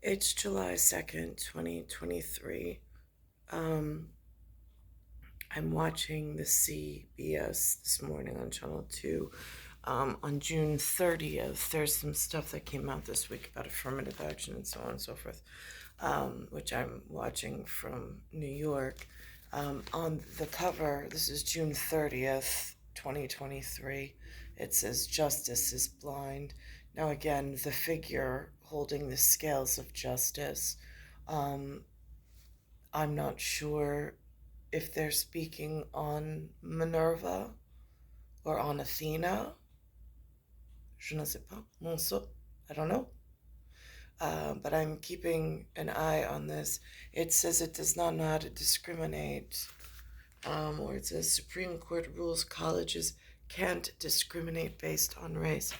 It's July 2nd, 2023. Um, I'm watching the CBS this morning on Channel 2. On June 30th, there's some stuff that came out this week about affirmative action and so on and so forth, which I'm watching from New York. On the cover, this is June 30th, 2023. It says, "Justice is blind." Now, again, the figure holding the scales of justice, um, I'm not sure if they're speaking on Minerva or on Athena. Je ne sais pas. Non so. I don't know. But I'm keeping an eye on this. It says it does not know how to discriminate, or it says Supreme Court rules colleges can't discriminate based on race.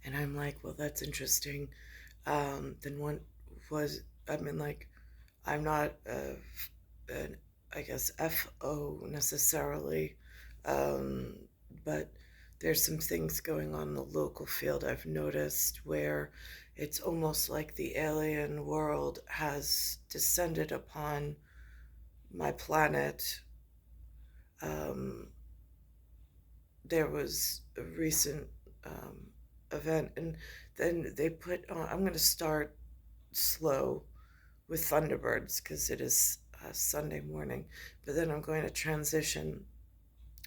And I'm like, well, that's interesting. Then what was, I mean, like, I'm not, an, I guess, FO necessarily, um, but there's some things going on in the local field I've noticed where it's almost like the alien world has descended upon my planet. Um, there was a recent um, event, and then they put on, I'm going to start slow with Thunderbirds because it is Sunday morning, but then I'm going to transition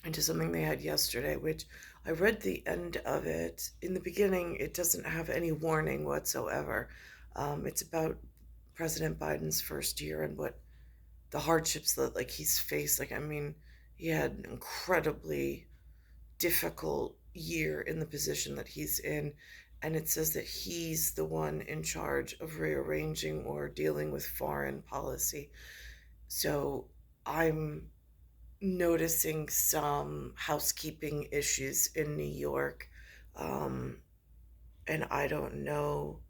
into something they had yesterday, which I read the end of it. In the beginning, it doesn't have any warning whatsoever. It's about President Biden's first year and what the hardships that like he's faced. Like, I mean, he had an incredibly difficult year in the position that he's in, and it says that he's the one in charge of rearranging or dealing with foreign policy. So I'm noticing some housekeeping issues in New York, um, and I don't know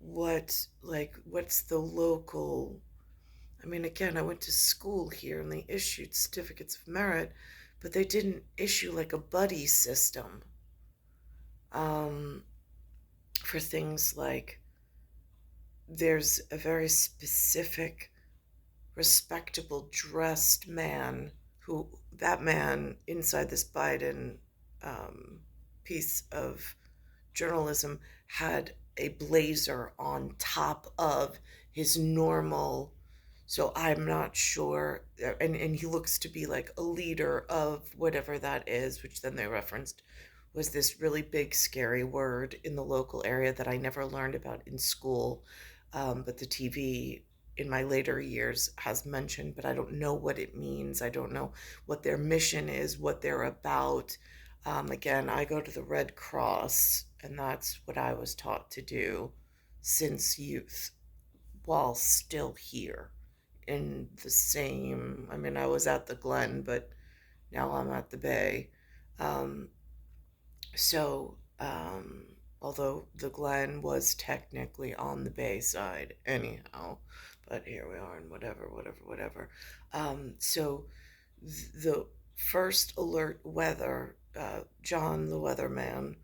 what's the local. I mean, again, I went to school here and they issued certificates of merit, but they didn't issue like a buddy system, um, for things like there's a very specific, respectable dressed man who, that man inside this Biden um, piece of journalism had a blazer on top of his normal. So I'm not sure, and he looks to be like a leader of whatever that is, which then they referenced was this really big scary word in the local area that I never learned about in school, but the TV in my later years has mentioned, but I don't know what it means. I don't know what their mission is, what they're about. Again, I go to the Red Cross, and that's what I was taught to do since youth while still here in the same. I mean, I was at the Glen, but now I'm at the Bay. Um, although the Glen was technically on the Bay side, anyhow, but here we are, and whatever. So the first alert weather, John the weatherman,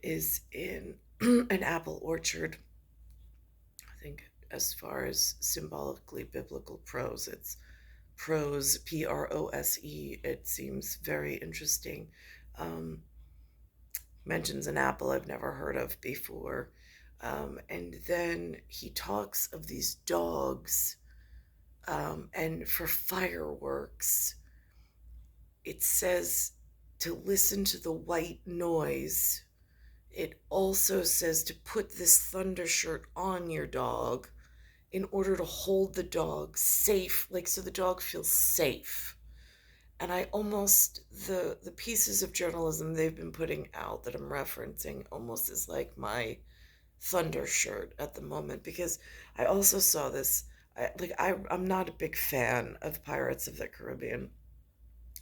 is in an apple orchard. I think as far as symbolically biblical prose, it's prose, Prose. It seems very interesting. Um, Mentions an apple I've never heard of before. And then he talks of these dogs, and for fireworks, it says to listen to the white noise. It also says to put this thunder shirt on your dog in order to hold the dog safe, like so the dog feels safe. And I almost, the pieces of journalism they've been putting out that I'm referencing almost is like my thunder shirt at the moment, because I also saw this. I'm not a big fan of Pirates of the Caribbean.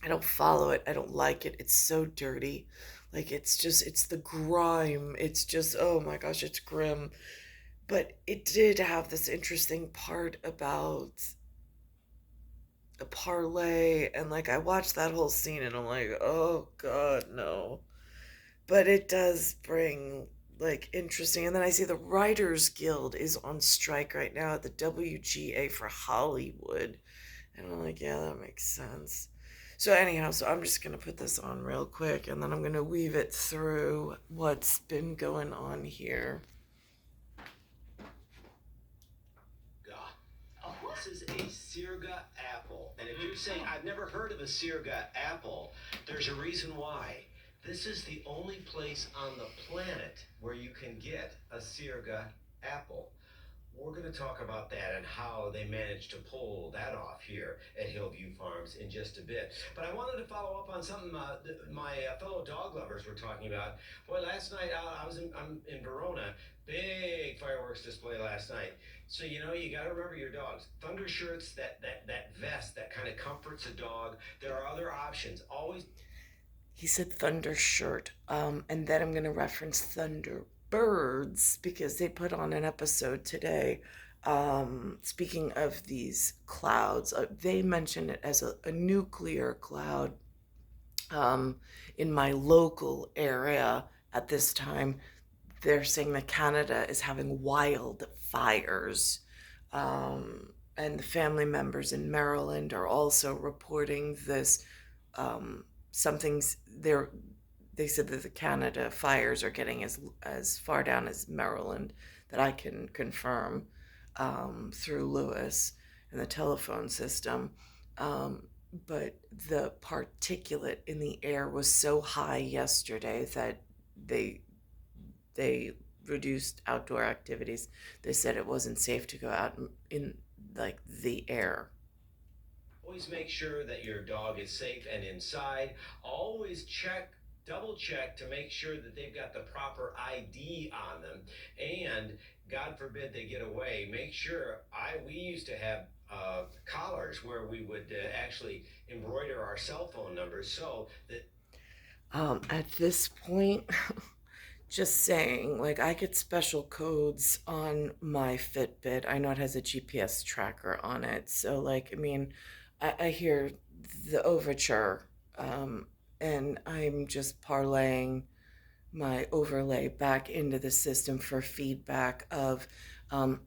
I don't follow it. I don't like it. It's so dirty. Like, it's just, it's the grime. It's just, oh my gosh, it's grim. But it did have this interesting part about a parlay, and like I watched that whole scene and I'm like, oh god, no. But it does bring like interesting. And then I see the Writers Guild is on strike right now at the WGA for Hollywood. And I'm like, yeah, that makes sense. So anyhow, so I'm just gonna put this on real quick and then I'm gonna weave it through what's been going on here. This is a Sirga apple. And if you're saying, I've never heard of a Sirga apple, there's a reason why. This is the only place on the planet where you can get a Sirga apple. We're going to talk about that and how they managed to pull that off here at Hillview Farms in just a bit. But I wanted to follow up on something my fellow dog lovers were talking about. Boy, last night I'm in Verona. Big fireworks display last night. So you got to remember your dogs. Thunder shirts, that vest that kind of comforts a dog. There are other options. Always. He said thunder shirt, and then I'm going to reference Thunderbirds because they put on an episode today. Speaking of these clouds, they mention it as a nuclear cloud in my local area at this time. They're saying that Canada is having wildfires. And the family members in Maryland are also reporting this. Something's there. They said that the Canada fires are getting as far down as Maryland, that I can confirm through Lewis and the telephone system. But the particulate in the air was so high yesterday that they reduced outdoor activities. They said it wasn't safe to go out in like the air. Always make sure that your dog is safe and inside. Always double check to make sure that they've got the proper ID on them. And God forbid they get away. Make sure we used to have collars where we would actually embroider our cell phone numbers so that. At this point, just saying, like, I get special codes on my Fitbit. I know it has a GPS tracker on it. So, like, I mean, I hear the overture, and I'm just parlaying my overlay back into the system for feedback of, um,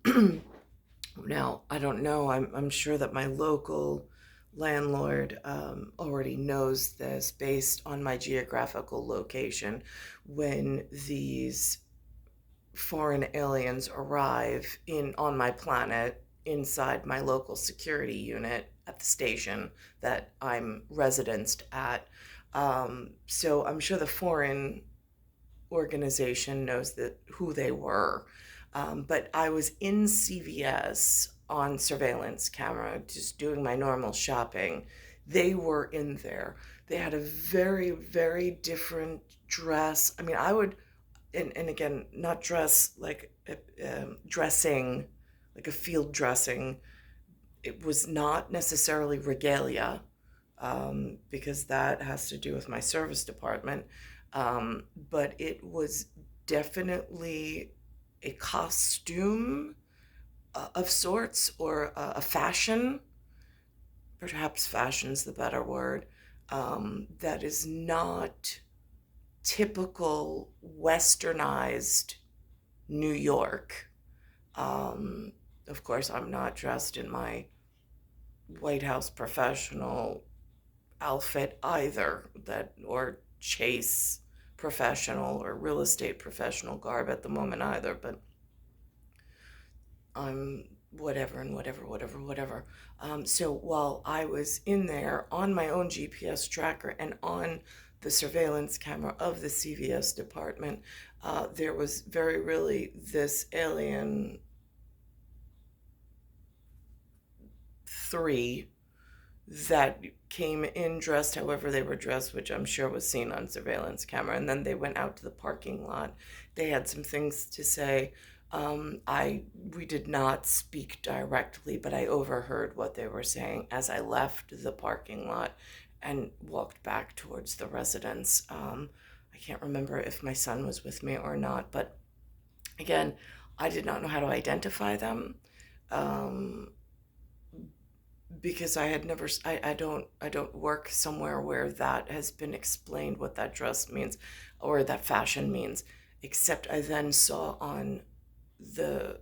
now, I don't know, I'm sure that my local landlord already knows this based on my geographical location. When these foreign aliens arrive on my planet inside my local security unit at the station that I'm residenced at. So I'm sure the foreign organization knows who they were. But I was in CVS on surveillance camera, just doing my normal shopping. They were in there. They had a very, very different dress. I mean, I would, and again, not dress like dressing, like a field dressing. It was not necessarily regalia, because that has to do with my service department. But it was definitely a costume of sorts, or a fashion. Perhaps fashion's the better word. That is not typical westernized New York. Of course, I'm not dressed in my White House professional outfit either, or Chase professional or real estate professional garb at the moment either, but I'm whatever and whatever. So while I was in there on my own GPS tracker and on the surveillance camera of the CVS department, there was very really this alien three that came in dressed however they were dressed, which I'm sure was seen on surveillance camera. And then they went out to the parking lot. They had some things to say. We did not speak directly, but I overheard what they were saying as I left the parking lot and walked back towards the residence. I can't remember if my son was with me or not, but again, I did not know how to identify them. Because I had never, I don't work somewhere where that has been explained what that dress means or that fashion means. except I then saw on the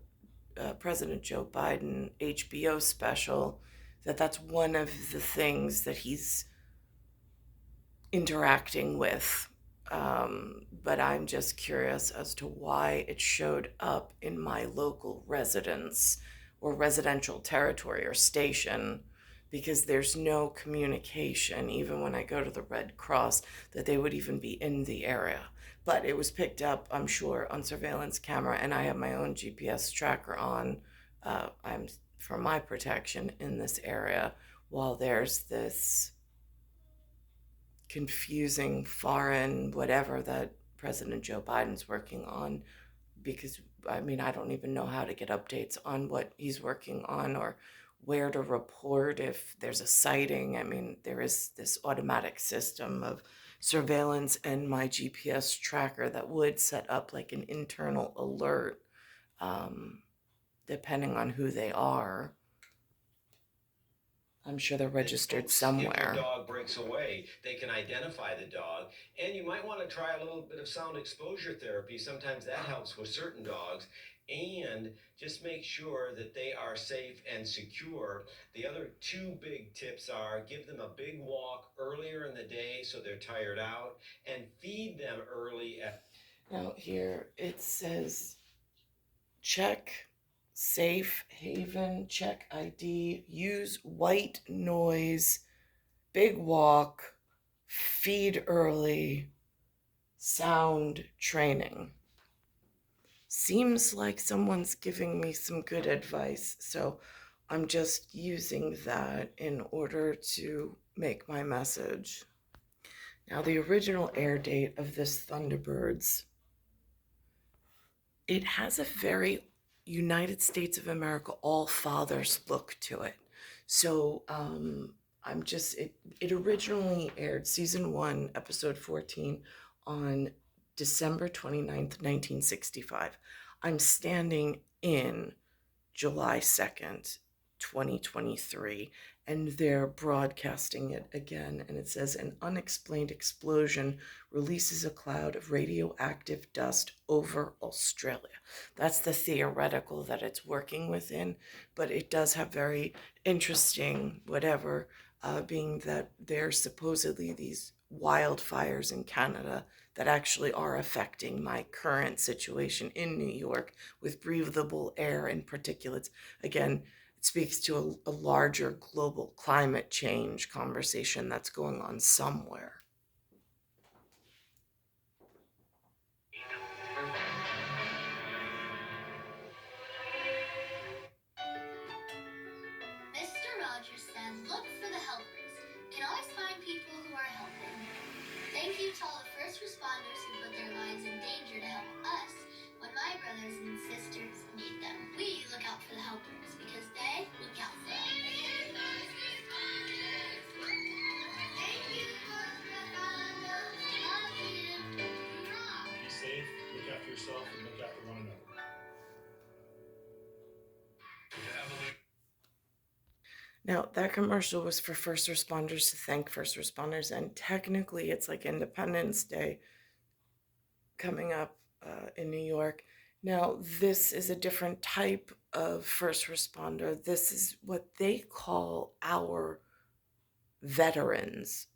President Joe Biden HBO special that that's one of the things that he's interacting with. But I'm just curious as to why it showed up in my local residence or residential territory or station, because there's no communication, even when I go to the Red Cross, that they would even be in the area. But it was picked up, I'm sure, on surveillance camera, and I have my own GPS tracker on. I'm for my protection in this area while there's this confusing foreign whatever that President Joe Biden's working on, because I mean, I don't even know how to get updates on what he's working on or where to report if there's a sighting. I mean, there is this automatic system of surveillance and my GPS tracker that would set up like an internal alert, um, depending on who they are. I'm sure they're registered Folks, if your somewhere. dog breaks away, they can identify the dog, and you might want to try a little bit of sound exposure therapy. Sometimes that helps with certain dogs, and just make sure that they are safe and secure. The other two big tips are give them a big walk earlier in the day so they're tired out, and feed them early. Now, here it says check safe haven, check ID, use white noise, big walk, feed early, sound training. Seems like someone's giving me some good advice, so I'm just using that in order to make my message. Now, the original air date of this Thunderbirds, it has a very United States of America all fathers look to it. So it originally aired season 1, episode 14 on December 29th, 1965. I'm standing in July 2nd, 2023, and they're broadcasting it again. And it says an unexplained explosion releases a cloud of radioactive dust over Australia. That's the theoretical that it's working within, but it does have very interesting, whatever, being that there's supposedly these wildfires in Canada that actually are affecting my current situation in New York with breathable air and particulates. Again, it speaks to a larger global climate change conversation that's going on somewhere. Mr. Rogers said, look for the helpers. You can always find people who are helping. Thank you to all the first responders who put their lives in danger to help us when my brothers and sisters need them. We look out for the helpers because they look out for us. Thank you, first responders. Love you. Hoorah! Be safe, look after yourself, and look after one another. Now, that commercial was for first responders to thank first responders, and technically it's like Independence Day coming up in New York. Now, this is a different type of first responder. This is what they call our veterans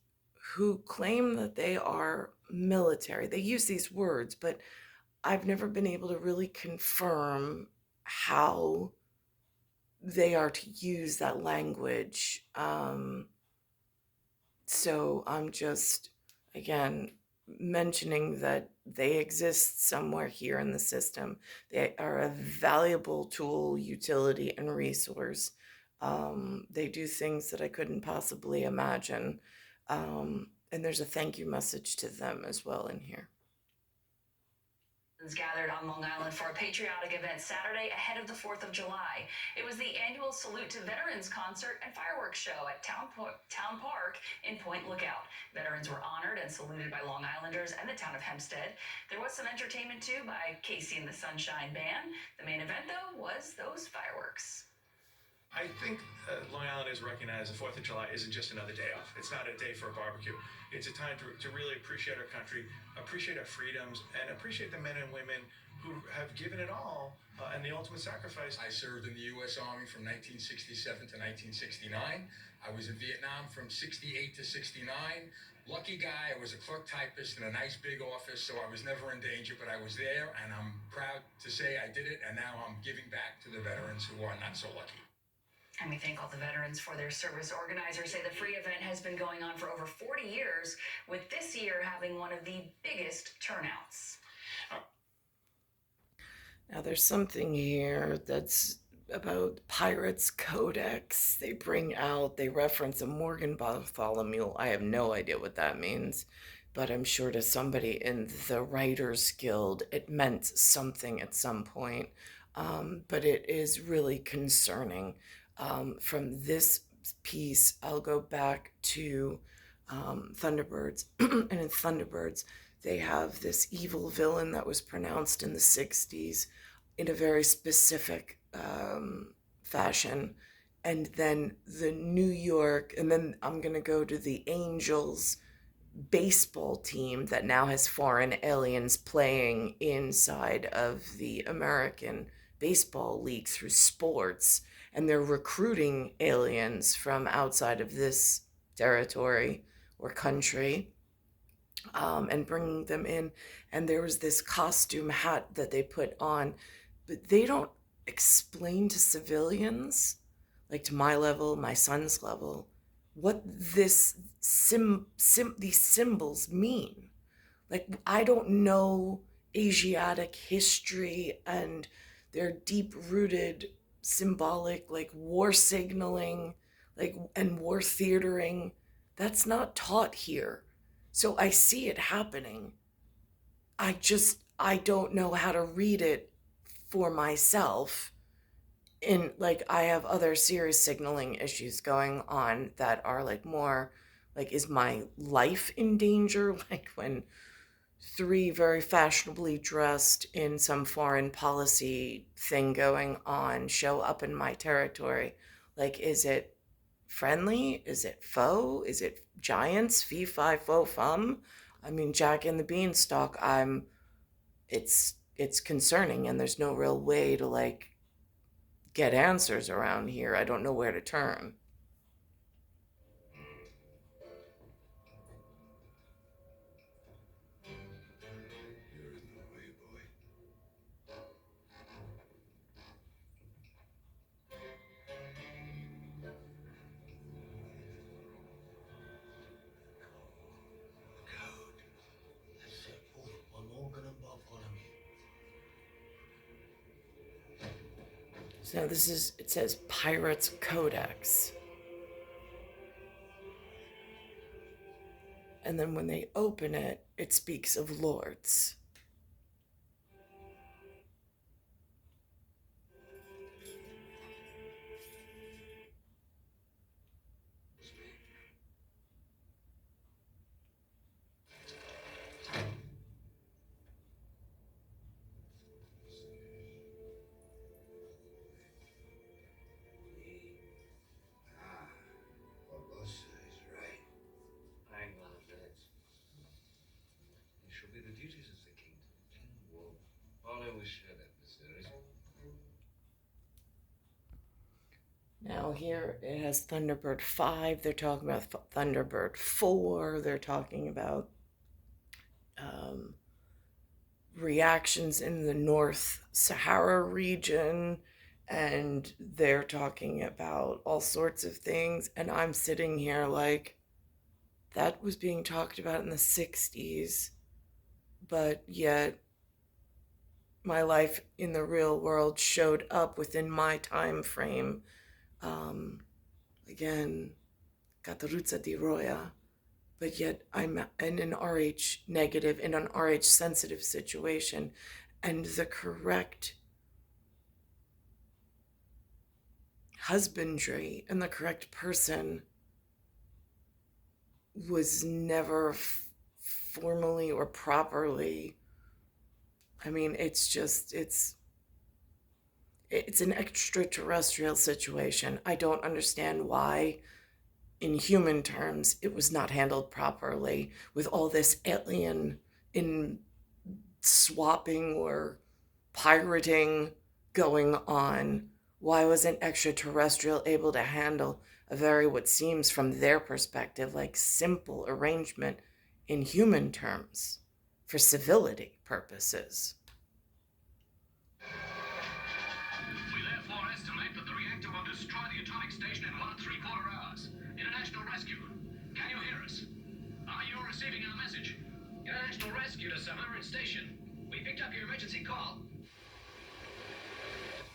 who claim that they are military. They use these words, but I've never been able to really confirm how they are to use that language. So I'm just, again, mentioning that they exist somewhere here in the system. They are a valuable tool, utility, and resource. They do things that I couldn't possibly imagine. And there's a thank you message to them as well in here. Gathered on Long Island for a patriotic event Saturday ahead of the 4th of July. It was the annual Salute to Veterans concert and fireworks show at Town Park in Point Lookout. Veterans were honored and saluted by Long Islanders and the town of Hempstead. There was some entertainment too by Casey and the Sunshine Band. The main event, though, was those fireworks. I think Long Islanders recognize the 4th of July isn't just another day off. It's not a day for a barbecue. It's a time to really appreciate our country, appreciate our freedoms, and appreciate the men and women who have given it all and the ultimate sacrifice. I served in the U.S. Army from 1967 to 1969. I was in Vietnam from 68 to 69. Lucky guy, I was a clerk typist in a nice big office, so I was never in danger, but I was there, and I'm proud to say I did it, and now I'm giving back to the veterans who are not so lucky. And we thank all the veterans for their service. Organizers say the free event has been going on for over 40 years, with this year having one of the biggest turnouts. Now there's something here that's about Pirates Codex. They reference a Morgan Bartholomew. I have no idea what that means, but I'm sure to somebody in the Writers Guild it meant something at some point. But it is really concerning. From this piece, I'll go back to Thunderbirds. And in Thunderbirds, they have this evil villain that was pronounced in the 60s in a very specific fashion. And then the New York, and then I'm going to go to the Angels baseball team that now has foreign aliens playing inside of the American baseball league through sports. And they're recruiting aliens from outside of this territory or country and bringing them in. And there was this costume hat that they put on, but they don't explain to civilians, like to my level, my son's level, what these symbols mean. Like, I don't know Asiatic history and their deep-rooted symbolic, like, war signaling, like, and war theatering. That's not taught here. So I see it happening. I don't know how to read it for myself. In, like, I have other serious signaling issues going on that are like more like, is my life in danger? Like when 3 very fashionably dressed in some foreign policy thing going on show up in my territory. Like, is it friendly? Is it foe? Is it giants? Fee, fi, fo, fum? I mean, Jack and the Beanstalk, it's concerning, and there's no real way to, like, get answers around here. I don't know where to turn. You're in the way, boy. Code. That's it. Oh, one organ above me. So it says Pirates Codex. And then when they open it, it speaks of lords. What boss says, right? Hang on a minute. It shall be the duties of the king to defend the war. Only we share that, Viserys. Now here it has Thunderbird 5. They're talking about Thunderbird 4. They're talking about reactions in the North Sahara region. And they're talking about all sorts of things. And I'm sitting here like, that was being talked about in the 60s. But yet my life in the real world showed up within my time frame. Again, Cattaruzza di Roya, but yet I'm in an RH negative, in an RH sensitive situation, and the correct husbandry and the correct person was never formally or properly. I mean, it's It's an extraterrestrial situation. I don't understand why, in human terms, it was not handled properly with all this alien in swapping or pirating going on. Why was an extraterrestrial able to handle a very, what seems from their perspective, like simple arrangement in human terms for civility purposes? We therefore estimate that the reactor will destroy the atomic station in 1 3/4 hours. International rescue. Can you hear us? Are you receiving our message? International rescue to Summer Station. We picked up your emergency call.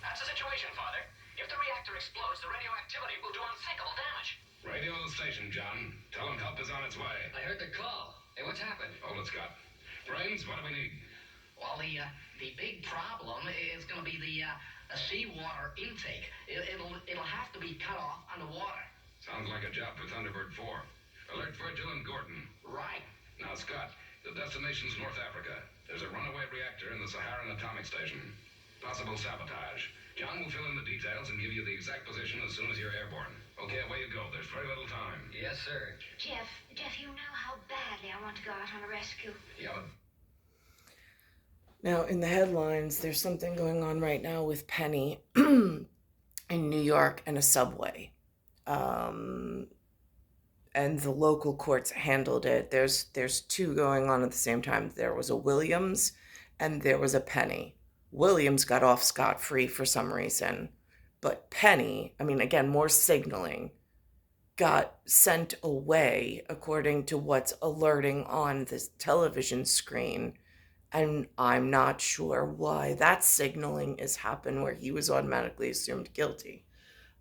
That's the situation, Father. If the reactor explodes, the radioactivity will do unthinkable damage. Radio the station, John. Tell them help is on its way. I heard the call. Hey, what's happened? Hold it, Scott. Brains, what do we need? Well, the big problem is going to be the seawater intake. It'll have to be cut off underwater. Sounds like a job for Thunderbird 4. Alert Virgil and Gordon. Right. Now, Scott, the destination's North Africa. There's a runaway reactor in the Saharan atomic station. Possible sabotage. John will fill in the details and give you the exact position as soon as you're airborne. Okay, away you go. There's very little time. Yes, sir. Jeff, you know how badly I want to go out on a rescue. Yeah, but Now, in the headlines, there's something going on right now with Penny in New York and a subway. And the local courts handled it. There's two going on at the same time. There was a Williams and there was a Penny. Williams got off scot-free for some reason. But Penny, I mean, again, more signaling, got sent away according to what's alerting on this television screen. And I'm not sure why that signaling is happened where he was automatically assumed guilty.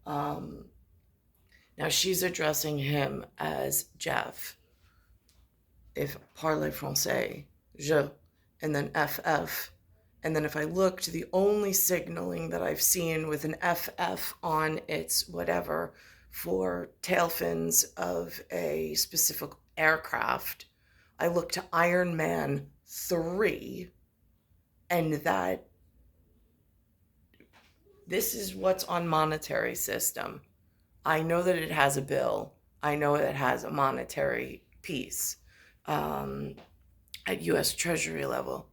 Now she's addressing him as Jeff. If parle français, je, and then FF. And then if I look to the only signaling that I've seen with an FF on its whatever for tail fins of a specific aircraft, I look to Iron Man 3, and that this is what's on monetary system. I know that it has a bill. I know it has a monetary piece at U.S. Treasury level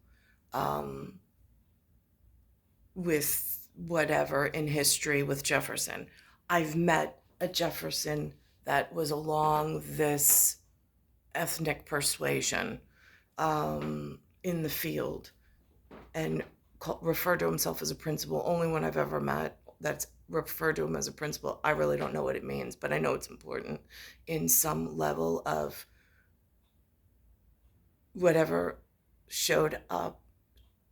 with whatever in history with Jefferson. I've met a Jefferson that was along this ethnic persuasion in the field and referred to himself as a principal. Only one I've ever met that's referred to him as a principal. I really don't know what it means, but I know it's important in some level of whatever showed up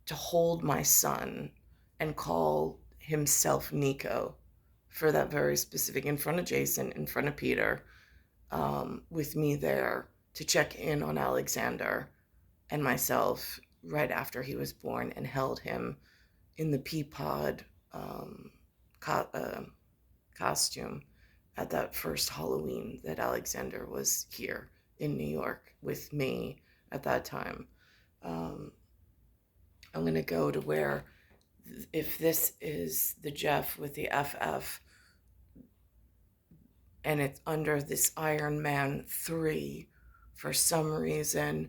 to hold my son and call himself Nico for that very specific, in front of Jason, in front of Peter, with me there to check in on Alexander and myself right after he was born, and held him in the pea pod costume at that first Halloween that Alexander was here in New York with me at that time. I'm going to go to where, if this is the Jeff with the FF, and it's under this Iron Man 3, for some reason,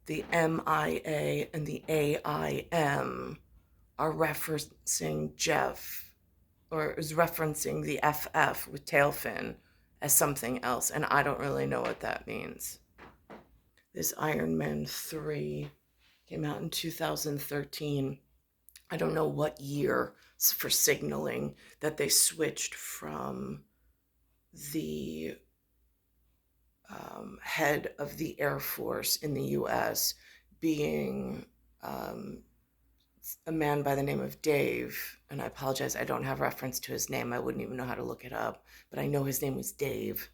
the MIA and the AIM are referencing Jeff, or is referencing the FF with tailfin as something else, and I don't really know what that means. This Iron Man 3 came out in 2013. I don't know what year for signaling that they switched from the head of the Air Force in the U.S. being a man by the name of Dave, and I apologize, I don't have reference to his name. I wouldn't even know how to look it up, but I know his name was Dave.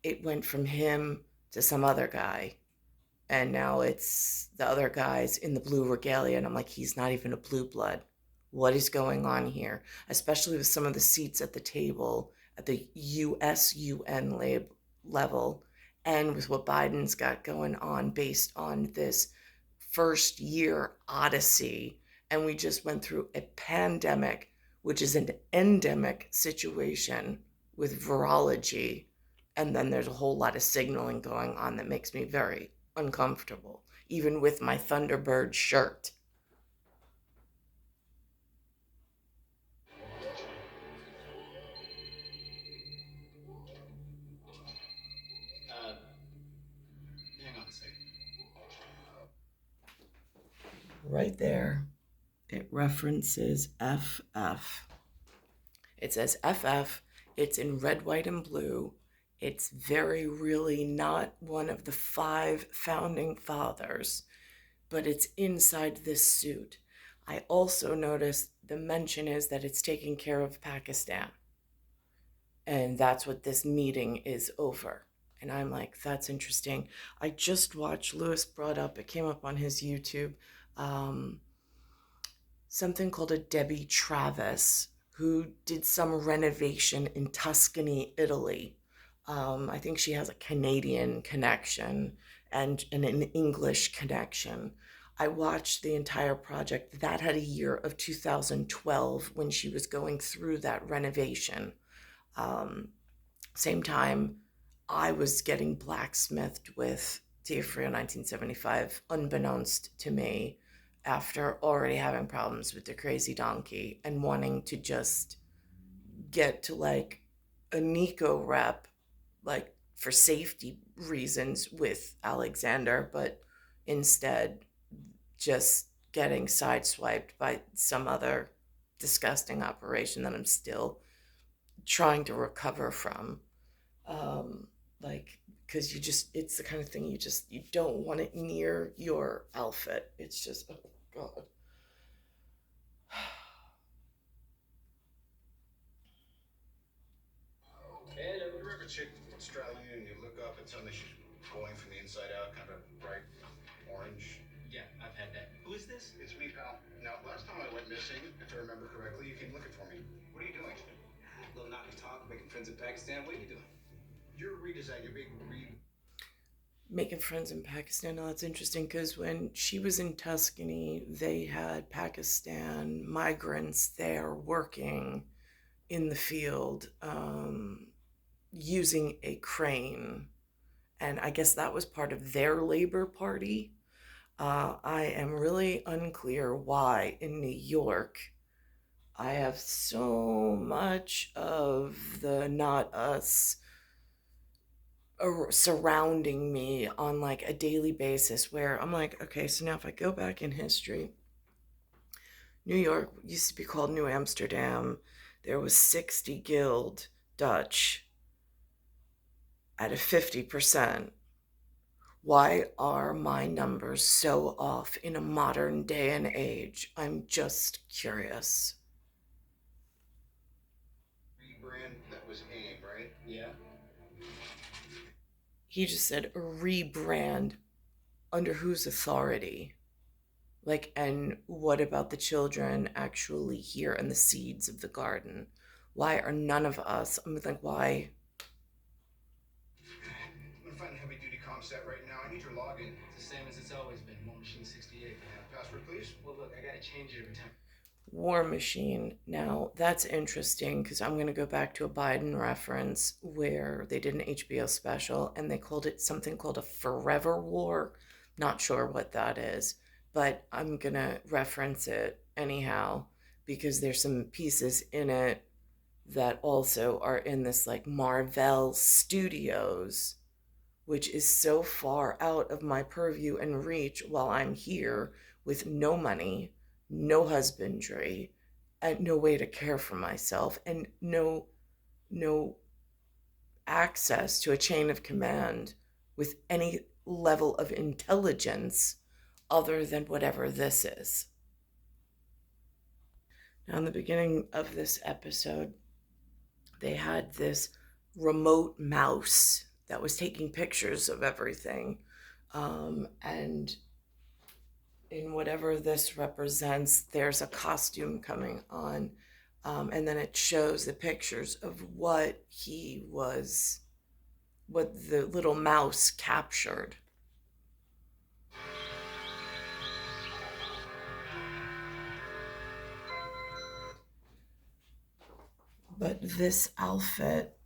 It went from him to some other guy, and now it's the other guy's in the blue regalia, and I'm like, he's not even a blue blood. What is going on here? Especially with some of the seats at the table at the US-UN level, and with what Biden's got going on based on this first year odyssey. And we just went through a pandemic which is an endemic situation with virology. And then there's a whole lot of signaling going on that makes me very uncomfortable, even with my Thunderbird shirt. Hang on a second. Right there, it references FF. It says FF. It's in red, white, and blue. It's very really not one of the 5 founding fathers, but it's inside this suit. I also noticed the mention is that it's taking care of Pakistan. And that's what this meeting is over. And I'm like, that's interesting. I just watched, Lewis brought up, it came up on his YouTube, something called a Debbie Travis, who did some renovation in Tuscany, Italy. I think she has a Canadian connection and an English connection. I watched the entire project. That had a year of 2012 when she was going through that renovation. Same time, I was getting blacksmithed with Diaphragm 1975, unbeknownst to me, after already having problems with the crazy donkey and wanting to just get to like a Nico rep, like for safety reasons with Alexander, but instead just getting sideswiped by some other disgusting operation that I'm still trying to recover from. Like, because it's the kind of thing you don't want it near your outfit. It's just, oh God. Hello. You ever chick Australian and you look up and suddenly she's glowing from the inside out, kind of bright orange? Yeah, I've had that. Who is this? It's me, pal. Now, last time I went missing, if I remember correctly, you came looking for me. What are you doing? A little knock and talk, making friends in Pakistan. What are you doing? You're redesigning your big Making friends in Pakistan. Oh, that's interesting because when she was in Tuscany, they had Pakistan migrants there working in the field, using a crane. And I guess that was part of their Labor Party. I am really unclear why in New York I have so much of the not us surrounding me on like a daily basis where I'm like, okay, so now if I go back in history, New York used to be called New Amsterdam. There was 60 guild Dutch at a 50%. Why are my numbers so off in a modern day and age? I'm just curious. rebrand. That was AIM, right? Yeah. He just said a rebrand under whose authority? Like, and what about the children actually here and the seeds of the garden? Why are none of us, I'm like, why? I'm gonna find a heavy duty comm set right now. I need your login. It's the same as it's always been. War Machine 68. Password, please. Well, look, I gotta change it every time. War Machine. Now, that's interesting because I'm going to go back to a Biden reference where they did an HBO special and they called it something called a Forever War. Not sure what that is, but I'm going to reference it anyhow because there's some pieces in it that also are in this like Marvel Studios, which is so far out of my purview and reach while I'm here with no money, no husbandry, and no way to care for myself, and no access to a chain of command with any level of intelligence other than whatever this is. Now, in the beginning of this episode, they had this remote mouse that was taking pictures of everything. And in whatever this represents, there's a costume coming on. And then it shows the pictures of what the little mouse captured. But this outfit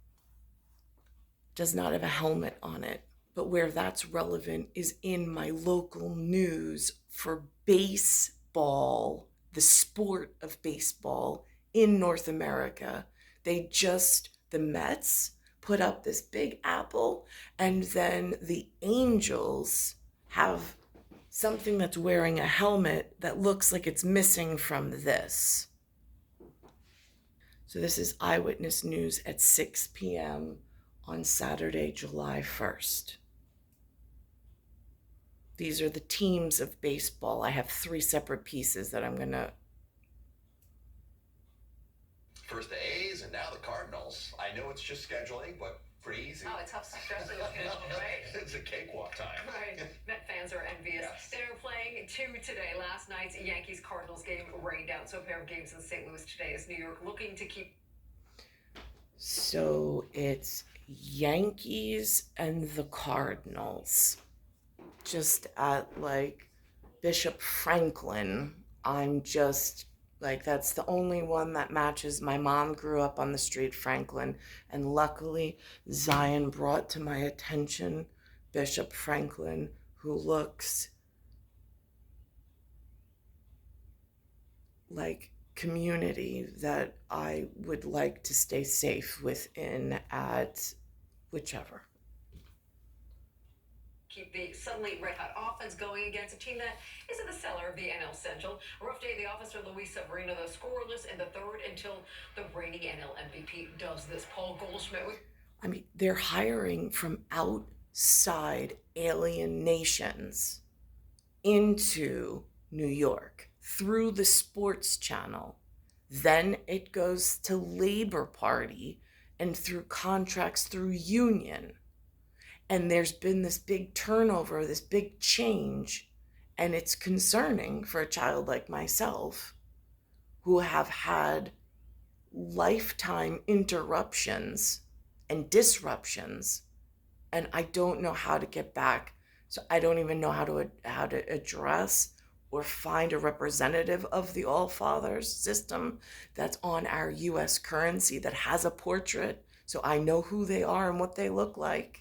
does not have a helmet on it. But where that's relevant is in my local news for baseball, the sport of baseball in North America. The Mets put up this big apple, and then the Angels have something that's wearing a helmet that looks like it's missing from this. So this is Eyewitness News at 6 p.m. on Saturday, July 1st. These are the teams of baseball. I have 3 separate pieces that I'm going to... First the A's and now the Cardinals. I know it's just scheduling, but pretty easy. Oh, it's tough, especially with schedule, right? It's a cakewalk time. Right. Met fans are envious. Yes. They're playing 2 today. Last night's Yankees-Cardinals game rained out, so a pair of games in St. Louis today as New York looking to keep... So it's Yankees and the Cardinals. Just at like Bishop Franklin. I'm just like, that's the only one that matches. My mom grew up on the street Franklin, and luckily Zion brought to my attention Bishop Franklin, who looks like community that I would like to stay safe within at whichever. Keep the suddenly red-hot offense going against a team that is in the cellar of the NL Central. A rough day at the office for Luis Severino, though, scoreless in the third until the reigning NL MVP does this. Paul Goldschmidt. I mean, they're hiring from outside alien nations into New York through the sports channel. Then it goes to Labor Party and through contracts through union. And there's been this big turnover, this big change, and it's concerning for a child like myself who have had lifetime interruptions and disruptions, and I don't know how to get back. So I don't even know how to address or find a representative of the All Fathers system that's on our U.S. currency that has a portrait, so I know who they are and what they look like.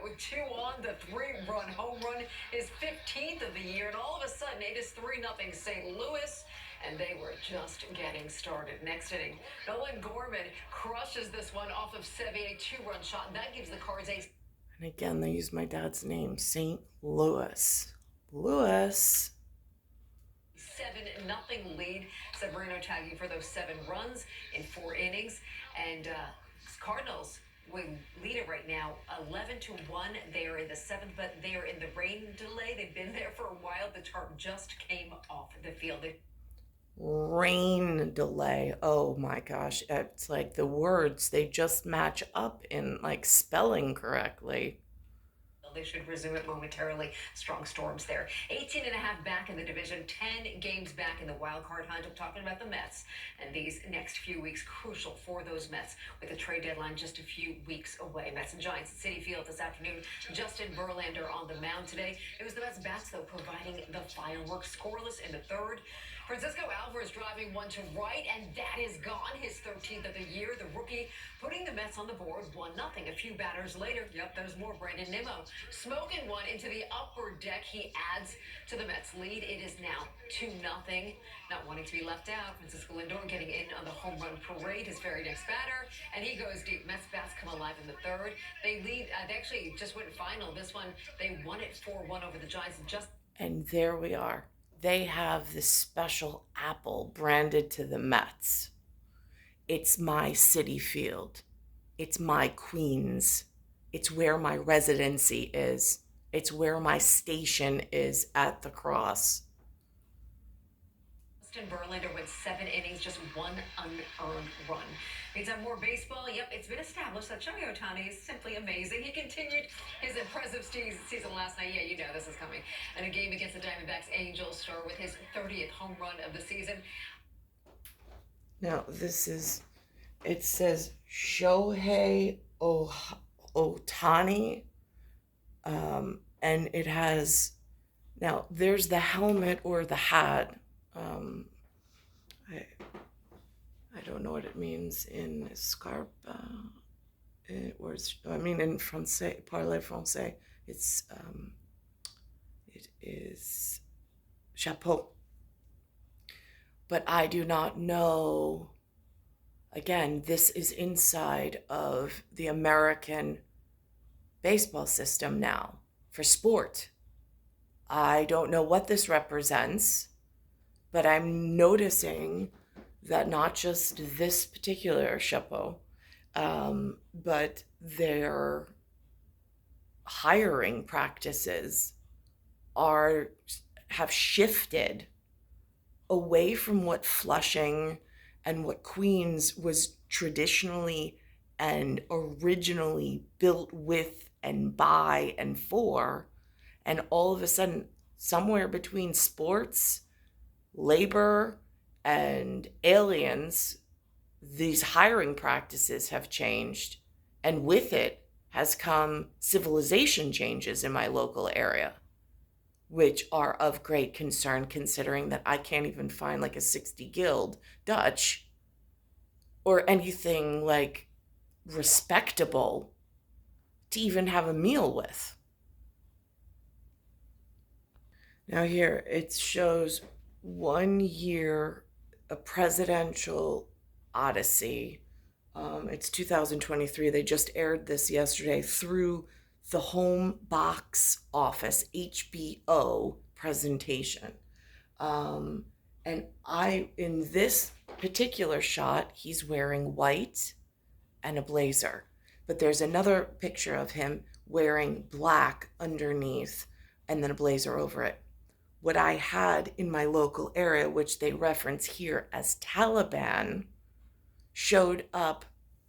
With 2 on, the 3-run home run is 15th of the year, and all of a sudden it is 3-0 St. Louis, and they were just getting started. Next inning, Nolan Gorman crushes this one off of Seve, a 2-run shot, and that gives the Cards a... And again, they use my dad's name, St. Louis. Louis. 7-0 lead. Severino tagging for those 7 runs in 4 innings, and Cardinals we lead it right now 11-1. They're in the 7th, but they're in the rain delay. They've been there for a while. The tarp just came off the field. Rain delay. Oh my gosh. It's like the words, they just match up in like spelling correctly. They should resume it momentarily. Strong storms there. 18.5 back in the division, 10 games back in the wild card hunt. I'm talking about the Mets. And these next few weeks crucial for those Mets with the trade deadline just a few weeks away. Mets and Giants at Citi Field this afternoon. Justin Verlander on the mound today. It was the Mets bats, though, providing the fireworks. Scoreless in the 3rd. Francisco Alvarez driving one to right, and that is gone. His 13th of the year. The rookie putting the Mets on the board 1-0. A few batters later, yep, there's more. Brandon Nimmo smoking one into the upper deck. He adds to the Mets lead. It is now 2-0. Not wanting to be left out, Francisco Lindor getting in on the home run parade, his very next batter, and he goes deep. Mets bats come alive in the 3rd. They lead. They actually just went final. This one, they won it 4-1 over the Giants. And there we are. They have this special apple branded to the Mets. It's my Citi Field. It's my Queens. It's where my residency is. It's where my station is at the Cross. Justin Verlander went 7 innings, just 1 unearned run. Means have more baseball. Yep, it's been established that Shohei Ohtani is simply amazing. He continued his impressive season last night. Yeah, you know this is coming. And a game against the Diamondbacks Angels star with his 30th home run of the season. Now, it says Shohei Ohtani, and it has, now there's the helmet or the hat. I don't know what it means in Scarpa. In français, parler français, it is chapeau. But I do not know. Again, this is inside of the American baseball system now for sport. I don't know what this represents, but I'm noticing that not just this particular chapeau, but their hiring practices have shifted away from what Flushing and what Queens was traditionally and originally built with and by and for, and all of a sudden, somewhere between sports, labor, and aliens, these hiring practices have changed, and with it has come civilization changes in my local area, which are of great concern considering that I can't even find like a 60 guild Dutch or anything like respectable to even have a meal with. Now here it shows 1 year, a presidential odyssey. It's 2023. They just aired this yesterday through the home box office HBO presentation. And in this particular shot, he's wearing white and a blazer. But there's another picture of him wearing black underneath and then a blazer over it. What I had in my local area, which they reference here as Taliban, showed up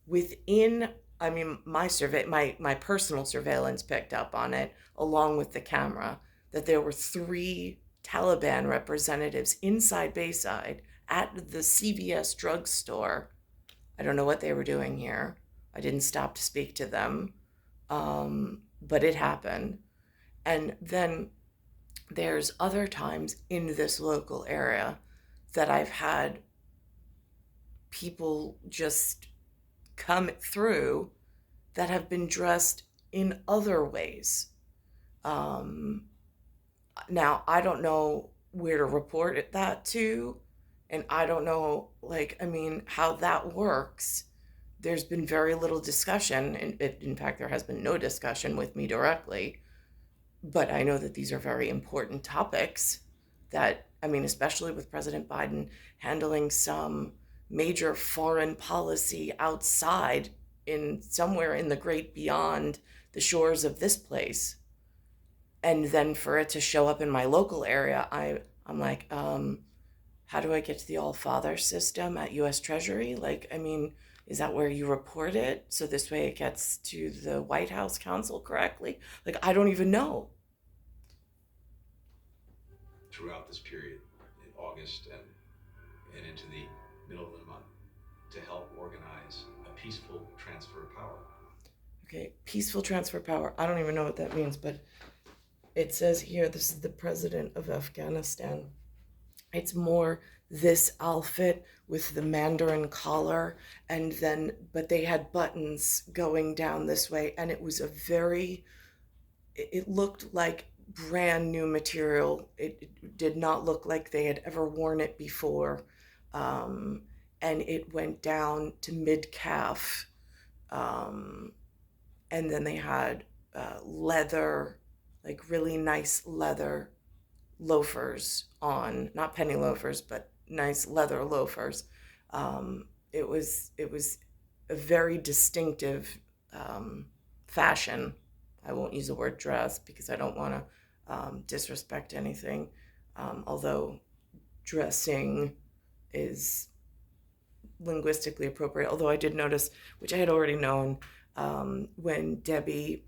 within, my personal surveillance picked up on it, along with the camera, that there were 3 Taliban representatives inside Bayside at the CBS drugstore. I don't know what they were doing here. I didn't stop to speak to them, but it happened. And then there's other times in this local area that I've had people just come through that have been dressed in other ways. Now, I don't know where to report that to, and I don't know, how that works. There's been very little discussion. In fact, there has been no discussion with me directly. But I know that these are very important topics that, especially with President Biden handling some major foreign policy outside somewhere in the great beyond the shores of this place. And then for it to show up in my local area, I'm like, how do I get to the All-Father system at U.S. Treasury? Is that where you report it? So this way it gets to the White House counsel correctly? I don't even know. Throughout this period, in August and into the middle of the month, to help organize a peaceful transfer of power. Okay, peaceful transfer of power. I don't even know what that means, but it says here, this is the president of Afghanistan. It's more this outfit with the Mandarin collar, but they had buttons going down this way, and it was it looked like brand new material. It did not look like they had ever worn it before. And it went down to mid-calf. And then they had leather, really nice leather loafers on, not penny loafers, but nice leather loafers. It was a very distinctive fashion. I won't use the word dress because I don't want to disrespect anything, although dressing is linguistically appropriate. Although I did notice, which I had already known, when Debbie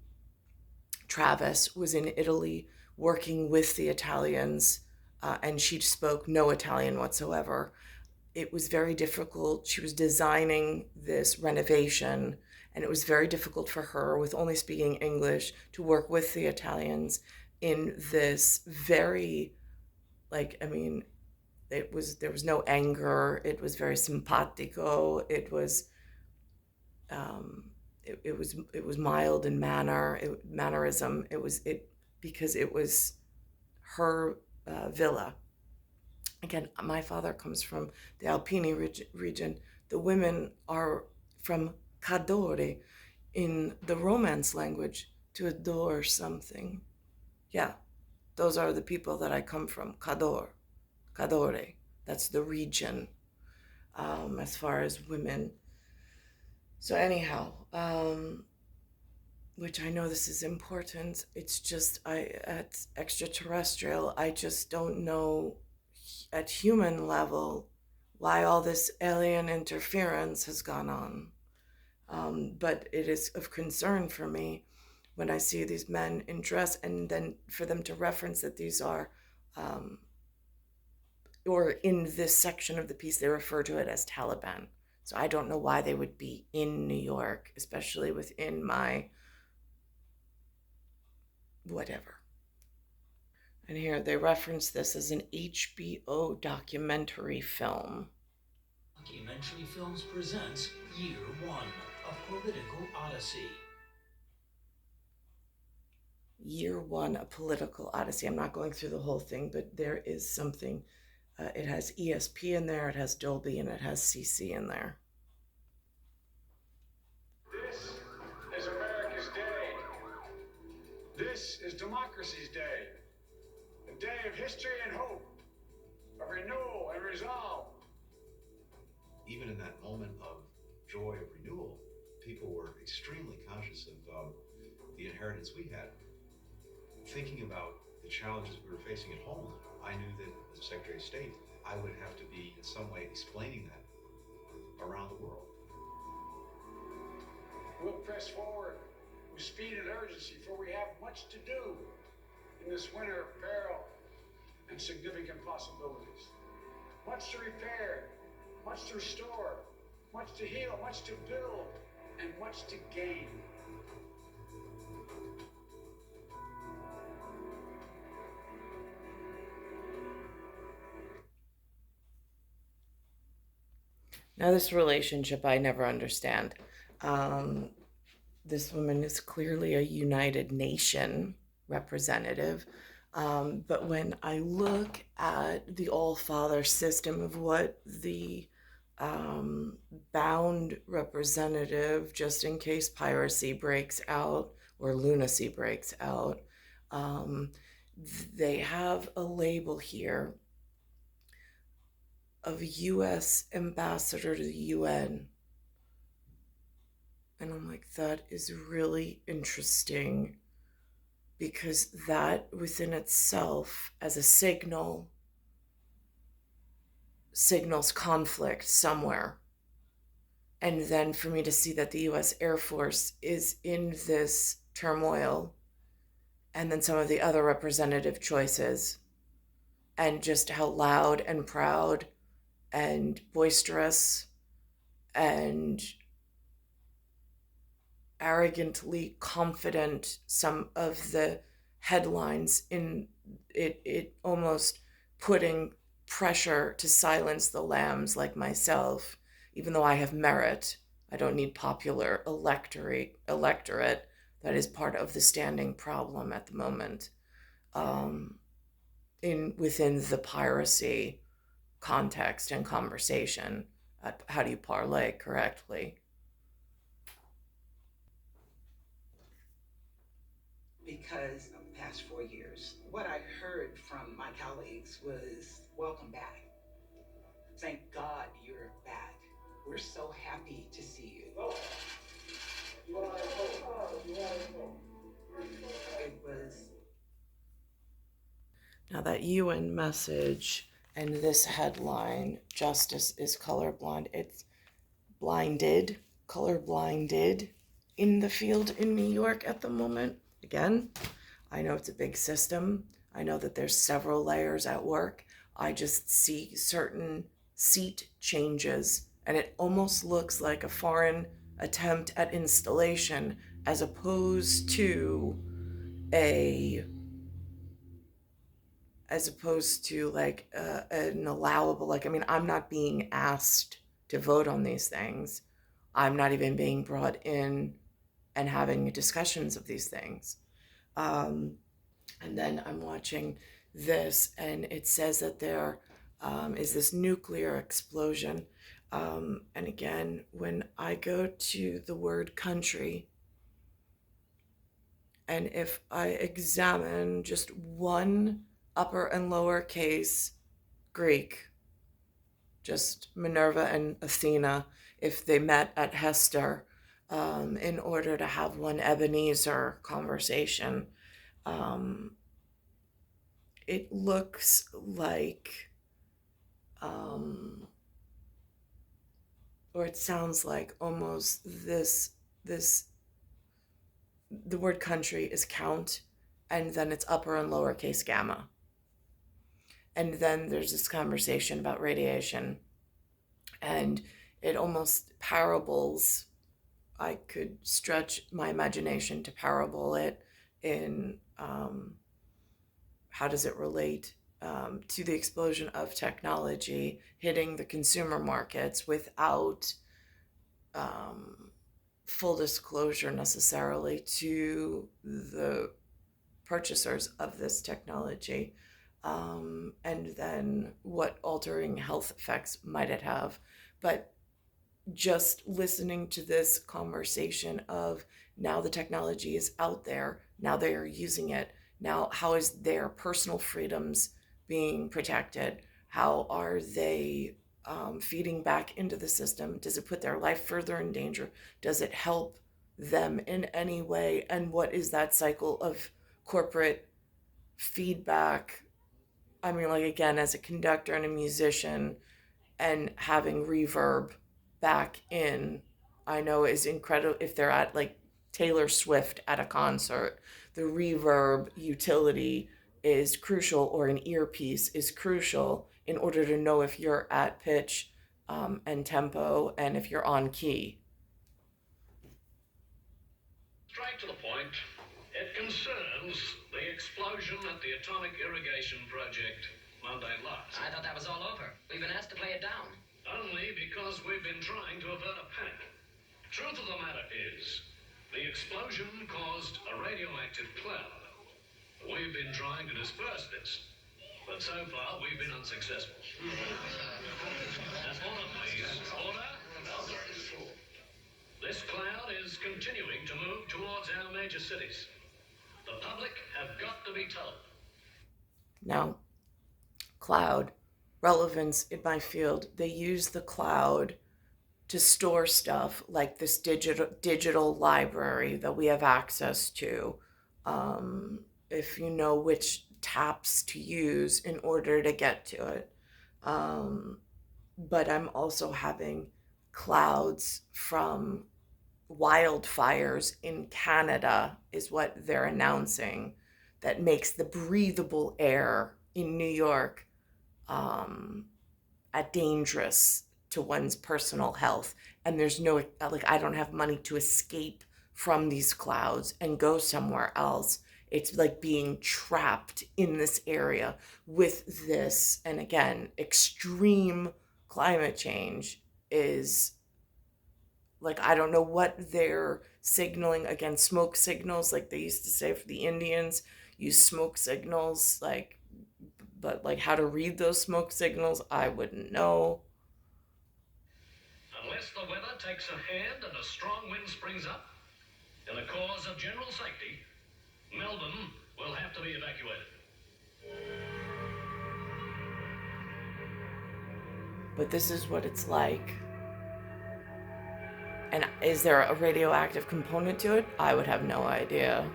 Travis was in Italy working with the Italians, and she spoke no Italian whatsoever. It was very difficult. She was designing this renovation, and it was very difficult for her, with only speaking English, to work with the Italians in this very, there was no anger. It was very simpatico. It was it was mild in mannerism. It because it was her villa. Again, my father comes from the Alpini region. The women are from cadore, in the Romance language, to adore something. Yeah, those are the people that I come from. Cadore. That's the region, as far as women. So anyhow, which I know this is important. It's just at extraterrestrial, I just don't know at human level why all this alien interference has gone on. But it is of concern for me when I see these men in dress, and then for them to reference that these are, or in this section of the piece, they refer to it as Taliban. So I don't know why they would be in New York, especially within my whatever. And here they reference this as an HBO documentary film. Documentary Films presents Year One, A Political Odyssey. Year One, A Political Odyssey. I'm not going through the whole thing, but there is something. It has ESP in there, it has Dolby, and it has CC in there. This is America's day. This is democracy's day. A day of history and hope, of renewal and resolve. Even in that moment of joy of renewal, people were extremely conscious of the inheritance we had. Thinking about the challenges we were facing at home, I knew that as Secretary of State, I would have to be in some way explaining that around the world. We'll press forward with speed and urgency, for we have much to do in this winter of peril and significant possibilities. Much to repair, much to restore, much to heal, much to build, and much to gain. Now, this relationship I never understand. This woman is clearly a United Nation representative. But when I look at the All-Father system of what the bound representative, just in case piracy breaks out or lunacy breaks out, they have a label here of U.S. ambassador to the UN. And I'm like, that is really interesting, because that within itself as a signals conflict somewhere. And then for me to see that the US Air Force is in this turmoil, and then some of the other representative choices, and just how loud and proud and boisterous and arrogantly confident some of the headlines in it almost putting pressure to silence the lambs like myself. Even though I have merit, I don't need popular electorate. That is part of the standing problem at the moment, within the piracy context and conversation. How do you parlay correctly? Because of the past 4 years, what I heard from my colleagues was, welcome back. Thank God you're back. We're so happy to see you. It was... Now that UN message and this headline, justice is colorblind, it's colorblinded in the field in New York at the moment. Again, I know it's a big system. I know that there's several layers at work. I just see certain seat changes, and it almost looks like a foreign attempt at installation as opposed to as opposed to like an allowable, like, I mean, I'm not being asked to vote on these things. I'm not even being brought in and having discussions of these things. And then I'm watching this, and it says that there is this nuclear explosion. And again, when I go to the word country, and if I examine just one upper and lower case Greek, just Minerva and Athena, if they met at Hester in order to have one Ebenezer conversation, it looks like, or it sounds like almost this, the word country is count, and then it's upper and lower case gamma. And then there's this conversation about radiation, and it almost parables. I could stretch my imagination to parable it in how does it relate to the explosion of technology hitting the consumer markets without full disclosure necessarily to the purchasers of this technology, and then what altering health effects might it have. But just listening to this conversation of now the technology is out there, now they are using it, now how is their personal freedoms being protected? How are they feeding back into the system? Does it put their life further in danger? Does it help them in any way? And what is that cycle of corporate feedback? I mean, like, again, as a conductor and a musician, and having reverb back in, I know is incredible. If they're at like Taylor Swift at a concert, the reverb utility is crucial, or an earpiece is crucial in order to know if you're at pitch and tempo, and if you're on key. Straight to the point, it concerns the explosion at the atomic irrigation project Monday last. I thought that was all over. We've been asked to play it down. Only because we've been trying to avert a panic. Truth of the matter is, the explosion caused a radioactive cloud. We've been trying to disperse this, but so far we've been unsuccessful. Order, please. Order. This cloud is continuing to move towards our major cities. The public have got to be told. Now, cloud relevance in my field, they use the cloud to store stuff like this digital library that we have access to. If you know which taps to use in order to get to it. But I'm also having clouds from wildfires in Canada is what they're announcing, that makes the breathable air in New York dangerous to one's personal health. And there's no, like, I don't have money to escape from these clouds and go somewhere else. It's like being trapped in this area with this. And again, extreme climate change is like, I don't know what they're signaling. Again, smoke signals, like they used to say for the Indians, use smoke signals, like, but like how to read those smoke signals, I wouldn't know. Unless the weather takes a hand and a strong wind springs up, in the cause of general safety, Melbourne will have to be evacuated. But this is what it's like. And is there a radioactive component to it? I would have no idea.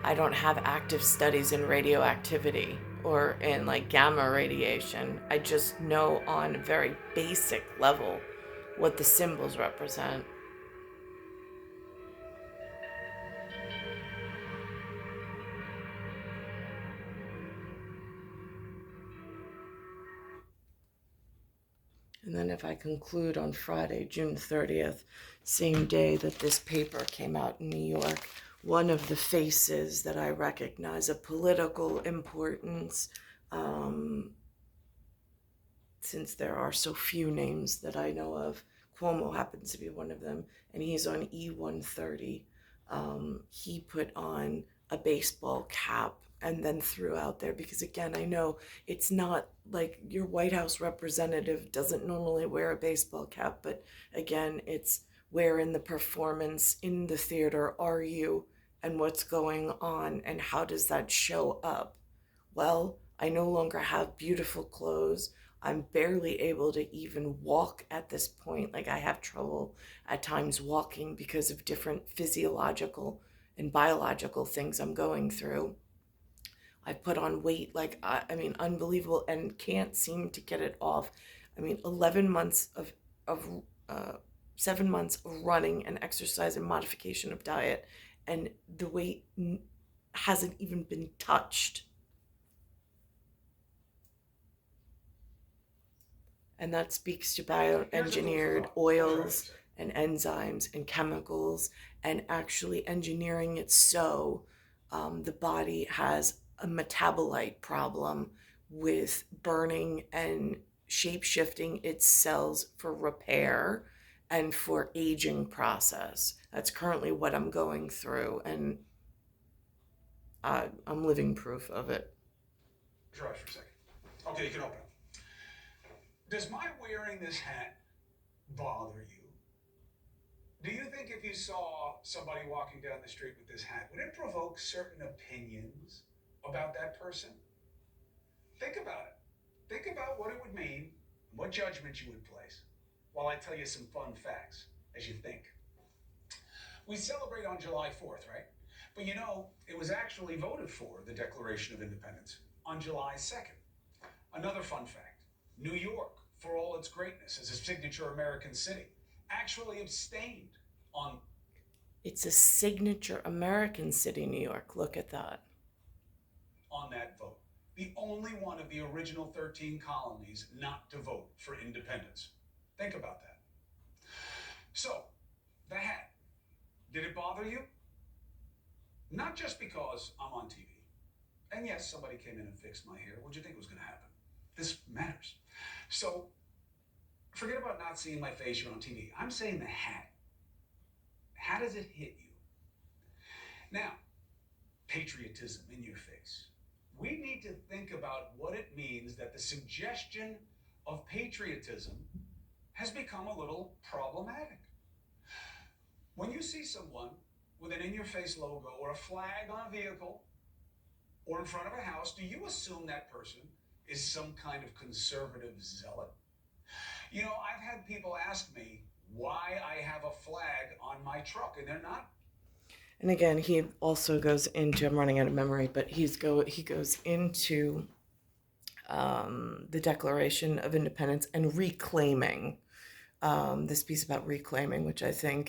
I don't have active studies in radioactivity or in like gamma radiation. I just know on a very basic level what the symbols represent. And then if I conclude on Friday, June 30th, same day that this paper came out in New York, one of the faces that I recognize of political importance, since there are so few names that I know of. Cuomo happens to be one of them, and he's on E130. He put on a baseball cap and then threw out there, because again, I know it's not like your White House representative doesn't normally wear a baseball cap, but again, it's where in the performance in the theater are you, and what's going on, and how does that show up? Well, I no longer have beautiful clothes. I'm barely able to even walk at this point. Like, I have trouble at times walking because of different physiological and biological things I'm going through. I've put on weight, like, I mean, unbelievable, and can't seem to get it off. I mean, 11 months of 7 months of running and exercise and modification of diet, and the weight hasn't even been touched. And that speaks to bioengineered oils and enzymes and chemicals, and actually engineering it so the body has a metabolite problem with burning and shape-shifting its cells for repair and for aging process. That's currently what I'm going through, and I'm living proof of it. Your eyes for a second. Okay, you can open them. Does my wearing this hat bother you? Do you think if you saw somebody walking down the street with this hat, would it provoke certain opinions about that person? Think about it. Think about what it would mean, and what judgment you would place, while I tell you some fun facts as you think. We celebrate on July 4th, right? But you know, it was actually voted for, the Declaration of Independence, on July 2nd. Another fun fact, New York, for all its greatness as a signature American city, actually abstained on... It's a signature American city, New York. Look at that. On that vote. The only one of the original 13 colonies not to vote for independence. Think about that. So, the hat. Did it bother you? Not just because I'm on TV. And yes, somebody came in and fixed my hair. What'd you think was going to happen? This matters. So, forget about not seeing my face. You're on TV. I'm saying the hat. How does it hit you? Now, patriotism in your face. We need to think about what it means that the suggestion of patriotism has become a little problematic. When you see someone with an in-your-face logo or a flag on a vehicle or in front of a house, do you assume that person is some kind of conservative zealot? You know, I've had people ask me why I have a flag on my truck, and they're not. And again, he also goes into, I'm running out of memory, but he goes into the Declaration of Independence and reclaiming, this piece about reclaiming, which I think